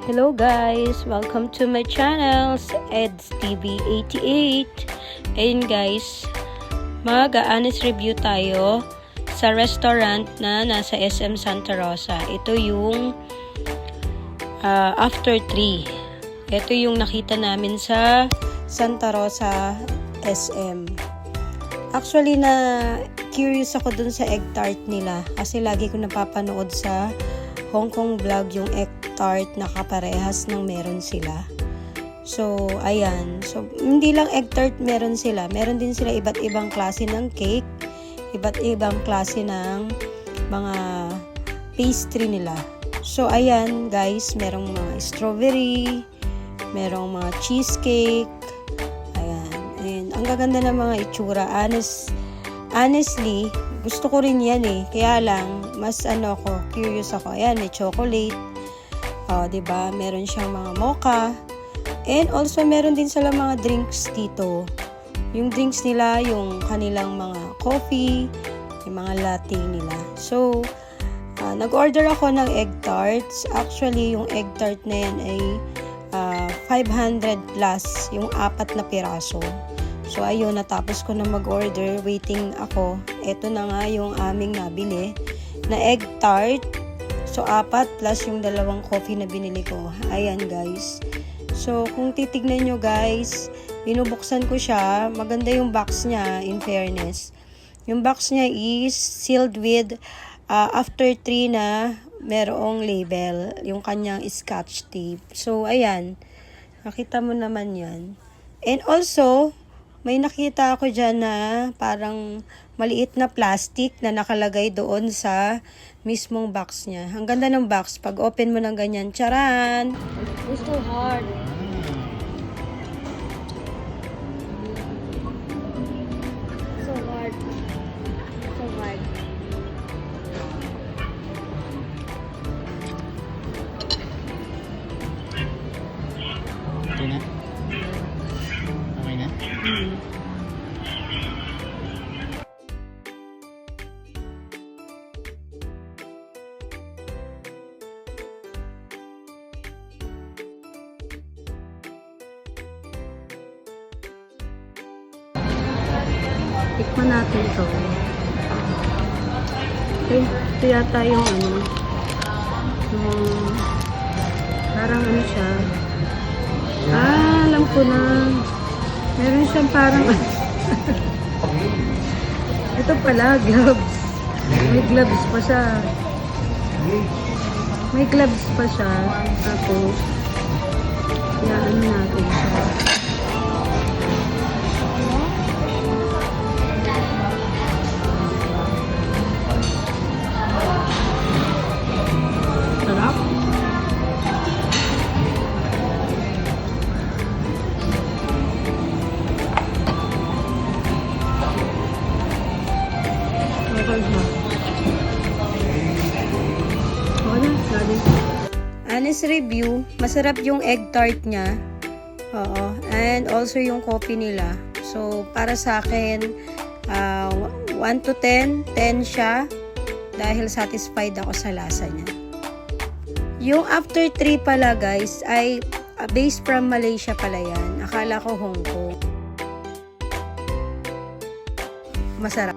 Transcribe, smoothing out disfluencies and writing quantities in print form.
Hello guys! Welcome to my channel, Ed's TV 88. Ayun guys, mag-honest review tayo sa restaurant na nasa SM Santa Rosa. Ito yung After 3. Ito yung nakita namin sa Santa Rosa SM. Actually, curious ako dun sa egg tart nila kasi lagi ko napapanood sa Hong Kong vlog yung egg tart na kaparehas ng meron sila. So, ayan. So, hindi lang egg tart meron sila. Meron din sila iba't ibang klase ng cake, iba't ibang klase ng mga pastry nila. So, ayan guys, merong mga strawberry, merong mga cheesecake, ayan. And ang gaganda ng mga itsura. Honestly, gusto ko rin yan eh. Kaya lang, mas curious ako. Ayan, may chocolate. Diba? Meron siyang mga mocha. And also, meron din sila mga drinks dito. Yung drinks nila, yung kanilang mga coffee, yung mga latte nila. So, nag-order ako ng egg tarts. Actually, yung egg tart na yan ay 500 plus, yung 4 na piraso. So, ayun, natapos ko na mag-order. Waiting ako. Ito na nga yung aming nabili na egg tart. So, 4 plus yung 2 coffee na binili ko. Ayan, guys. So, kung titignan nyo, guys, binubuksan ko siya. Maganda yung box niya, in fairness. Yung box niya is sealed with After 3 na merong label. Yung kanyang scotch tape. So, ayan. Nakita mo naman yan. And also, may nakita ako dyan na parang maliit na plastic na nakalagay doon sa mismong box niya. Ang ganda ng box. Pag open mo ng ganyan, charan! It's so hard. So hard. So hard. Okay na? Okay na? Tikman natin to. Ito yata yung parang siya. Alam ko na. Meron siyang parang ito pala, gloves. May gloves pa siya. May gloves pa siya. Tapos, yan natin siya. Sarap. Honest review, masarap yung egg tart niya. Oo. And also yung coffee nila. So, para sa akin, 1 to 10, 10 siya. Dahil satisfied ako sa lasa niya. Yung After 3 pala guys, ay based from Malaysia pala yan. Akala ko Hong Kong. Masarap.